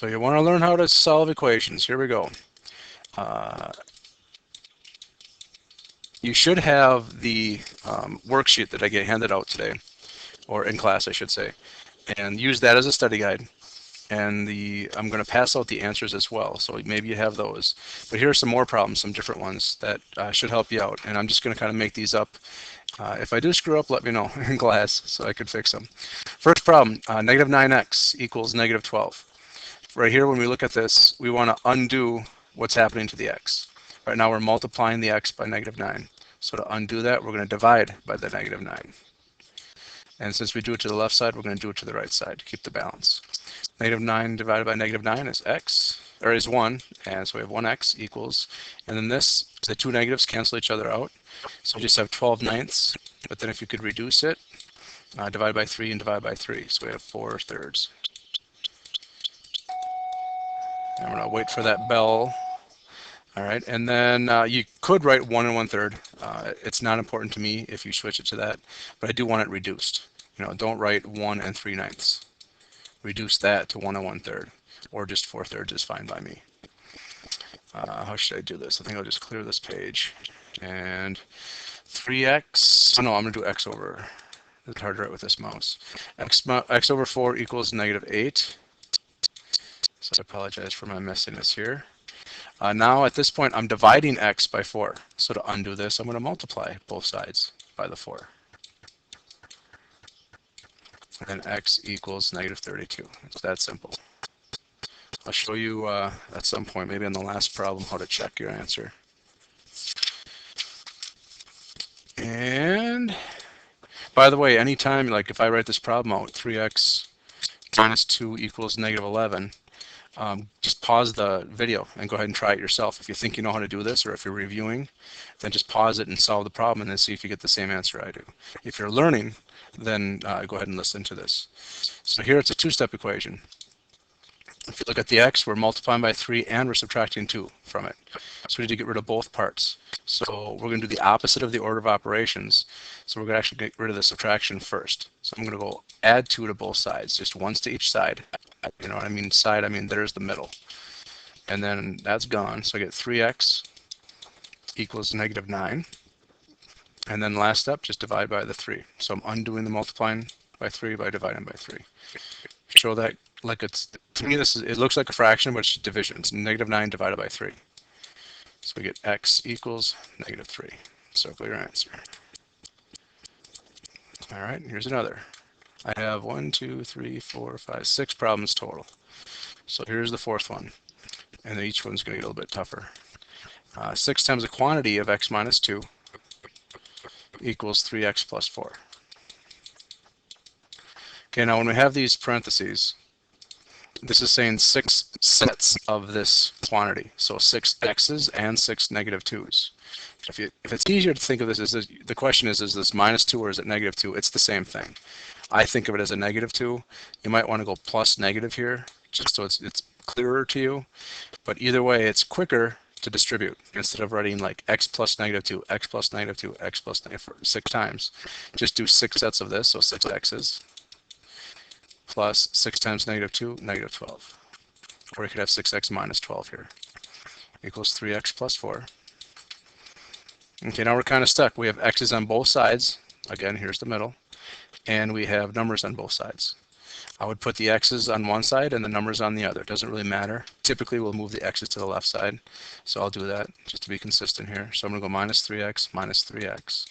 So you want to learn how to solve equations. Here we go. You should have the worksheet that I get handed out today, or in class I should say, and use that as a study guide. And I'm going to pass out the answers as well, so maybe you have those. But here are some more problems, some different ones that should help you out, and I'm just going to kind of make these up. If I do screw up, let me know in class so I could fix them. First problem, negative 9x equals negative 12. Right here, when we look at this, we want to undo what's happening to the x. Right now, we're multiplying the x by negative 9. So to undo that, we're going to divide by the negative 9. And since we do it to the left side, we're going to do it to the right side to keep the balance. Negative 9 divided by negative 9 is x, or is 1, and so we have 1x equals, and then this, the two negatives cancel each other out, so we just have 12 ninths, but then if you could reduce it, divide by 3 and divide by 3, so we have 4 thirds. And we're going to wait for that bell. All right, and then you could write 1 1/3. It's not important to me if you switch it to that, but I do want it reduced. You know, don't write 1 3/9. Reduce that to 1 1/3, or just 4 thirds is fine by me. How should I do this? I think I'll just clear this page. And 3x, oh no, I'm going to do x over. It's hard to write with this mouse. X over 4 equals negative 8. So I apologize for my messiness here. Now at this point, I'm dividing x by 4. So to undo this, I'm going to multiply both sides by the 4. And then x equals negative 32. It's that simple. I'll show you at some point, maybe on the last problem, how to check your answer. And by the way, anytime, like if I write this problem out, 3x minus 2 equals negative 11, just pause the video and go ahead and try it yourself. If you think you know how to do this, or if you're reviewing, then just pause it and solve the problem and then see if you get the same answer I do. If you're learning, then go ahead and listen to this. So here it's a two-step equation. If you look at the x, we're multiplying by 3 and we're subtracting 2 from it. So we need to get rid of both parts. So we're going to do the opposite of the order of operations. So we're going to actually get rid of the subtraction first. So I'm going to go add 2 to both sides, just once to each side. You know what I mean? Side, I mean there's the middle. And then that's gone. So I get 3x equals negative 9. And then last step, just divide by the 3. So I'm undoing the multiplying by 3 by dividing by 3. Show that like it's, to me this is, it looks like a fraction, but it's division. It's negative 9 divided by 3. So we get x equals negative 3. Circle your answer. All right, here's another. I have 1, 2, 3, 4, 5, 6 problems total. So here's the fourth one. And then each one's going to get a little bit tougher. 6 times the quantity of x minus 2 equals 3x plus 4. Okay, now when we have these parentheses, this is saying 6 sets of this quantity. So 6 x's and 6 negative 2's. If it's easier to think of this as, the question is this minus 2 or is it negative 2? It's the same thing. I think of it as a negative 2. You might want to go plus negative here, just so it's clearer to you. But either way, it's quicker to distribute. Instead of writing like x plus negative 2, x plus negative 2, x plus negative 4, 6 times. Just do 6 sets of this, so 6 x's, plus 6 times negative 2, negative 12. Or you could have 6x minus 12 here. Equals 3x plus 4. Okay, now we're kind of stuck. We have x's on both sides. Again, here's the middle. And we have numbers on both sides. I would put the x's on one side and the numbers on the other. It doesn't really matter. Typically, we'll move the x's to the left side. So I'll do that just to be consistent here. So I'm going to go minus 3x minus 3x.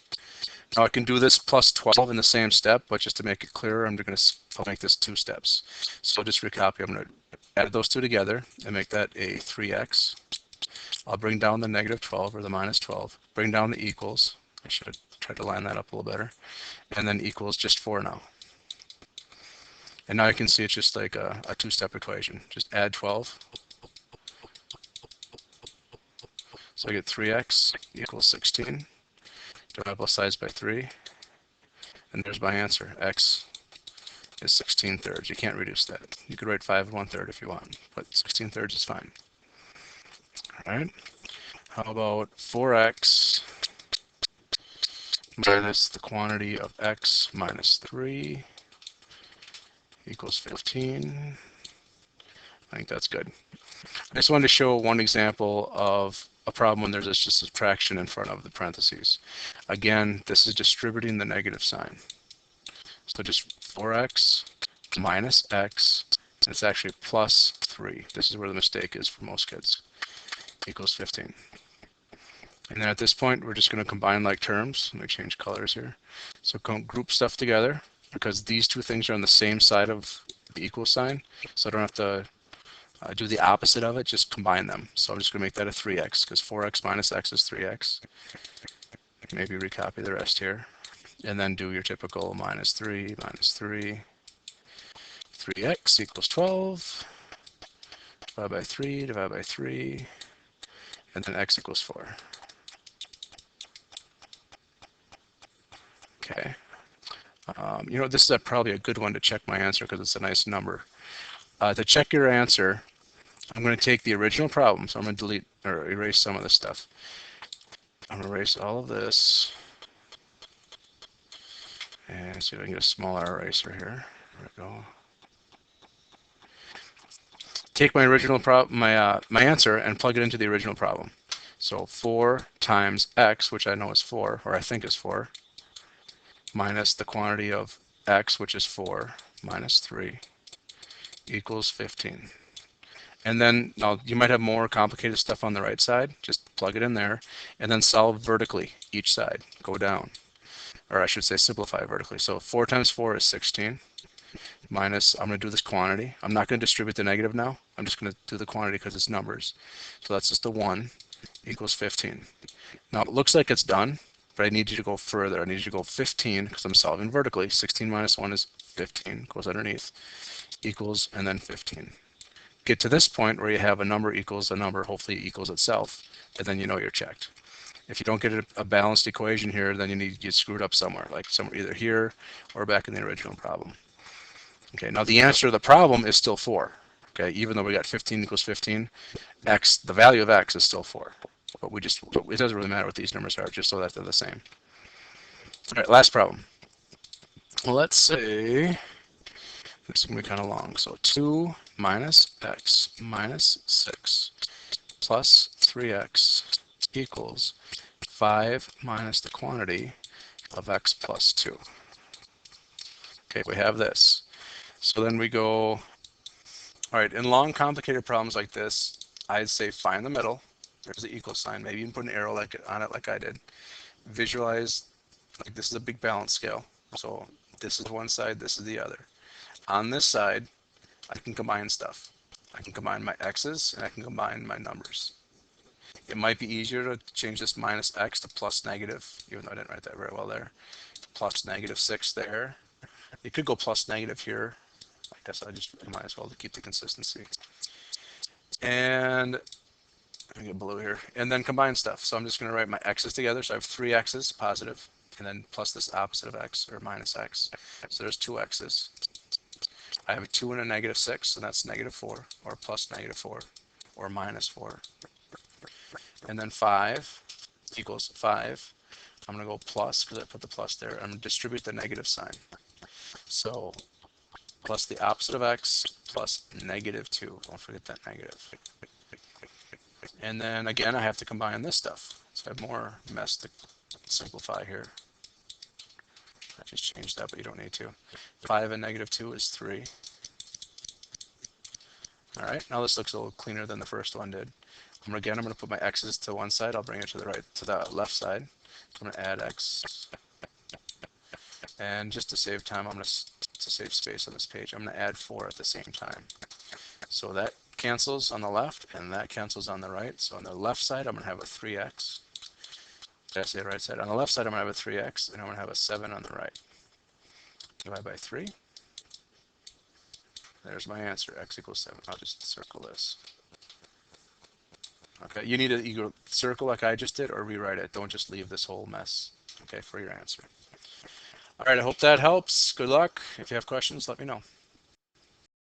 Now I can do this plus 12 in the same step, but just to make it clearer, I'll make this 2 steps. So just recopy. I'm going to add those 2 together and make that a 3x. I'll bring down the negative 12 or the minus 12. Bring down the equals. I should have tried to line that up a little better. And then equals just 4 now. And now you can see it's just like a 2-step equation. Just add 12. So I get 3x equals 16. Divide both sides by 3. And there's my answer. X is 16 thirds. You can't reduce that. You could write 5 1/3 if you want, but 16 thirds is fine. All right. How about 4x minus the quantity of x minus 3 equals 15. I think that's good. I just wanted to show one example of a problem when there's just a subtraction in front of the parentheses. Again, this is distributing the negative sign. So just 4x minus x, and it's actually plus 3. This is where the mistake is for most kids, equals 15. And then at this point, we're just going to combine like terms. Let me change colors here. So group stuff together, because these two things are on the same side of the equal sign. So I don't have to do the opposite of it, just combine them. So I'm just going to make that a 3x, because 4x minus x is 3x. Maybe recopy the rest here. And then do your typical minus 3, 3x equals 12, divide by 3, and then x equals 4. Okay. You know, this is probably a good one to check my answer because it's a nice number. To check your answer, I'm going to take the original problem. So I'm going to delete or erase some of this stuff. I'm going to erase all of this. And see if I can get a smaller eraser here. There we go. Take my original problem, my answer, and plug it into the original problem. So 4 times x, which I know is 4, or I think is 4, minus the quantity of x, which is 4, minus 3, equals 15. And then now you might have more complicated stuff on the right side. Just plug it in there, and then solve vertically each side. Go down. Or I should say simplify vertically. So 4 times 4 is 16, minus, I'm going to do this quantity. I'm not going to distribute the negative now. I'm just going to do the quantity because it's numbers. So that's just a 1, equals 15. Now it looks like it's done, but I need you to go further. I need you to go 15, because I'm solving vertically. 16 minus 1 is 15, goes underneath, equals, and then 15. Get to this point where you have a number equals a number, hopefully it equals itself, and then you know you're checked. If you don't get a balanced equation here, then you get screwed up somewhere, like somewhere either here or back in the original problem. Okay, now the answer to the problem is still 4. Okay, even though we got 15 equals 15, x, the value of x is still 4. But it doesn't really matter what these numbers are, just so that they're the same. All right, last problem. Well, let's say this is going to be kind of long. So 2 minus x minus 6 plus 3x equals 5 minus the quantity of x plus 2. Okay, we have this. So then we go, all right, in long complicated problems like this, I'd say find the middle. There's the equal sign. Maybe you can put an arrow on it like I did. Visualize, like this is a big balance scale. So this is one side, this is the other. On this side, I can combine stuff. I can combine my x's and I can combine my numbers. It might be easier to change this minus x to plus negative, even though I didn't write that very well there. Plus negative 6 there. You could go plus negative here. I guess I might as well to keep the consistency. And let me get blue here. And then combine stuff. So I'm just going to write my x's together. So I have 3 x's positive, and then plus this opposite of x, or minus x. So there's 2 x's. I have a 2 and a negative 6, and that's negative 4, or plus negative 4, or minus 4. And then 5 equals 5. I'm going to go plus, because I put the plus there. I'm going to distribute the negative sign. So plus the opposite of x plus negative 2. Don't forget that negative. And then again, I have to combine this stuff. So I have more mess to simplify here. I just changed that, but you don't need to. 5 and negative 2 is 3. All right, now this looks a little cleaner than the first one did. I'm going to put my x's to one side. I'll bring it to the left side. I'm going to add x. And just to save time, to save space on this page, I'm going to add 4 at the same time. So that cancels on the left, and that cancels on the right. So on the left side, I'm going to have a 3x. Did I say right side? On the left side, I'm going to have a 3x, and I'm going to have a 7 on the right. Divide by 3. There's my answer, x equals 7. I'll just circle this. Okay, you need to either circle like I just did or rewrite it. Don't just leave this whole mess, okay, for your answer. All right, I hope that helps. Good luck. If you have questions, let me know.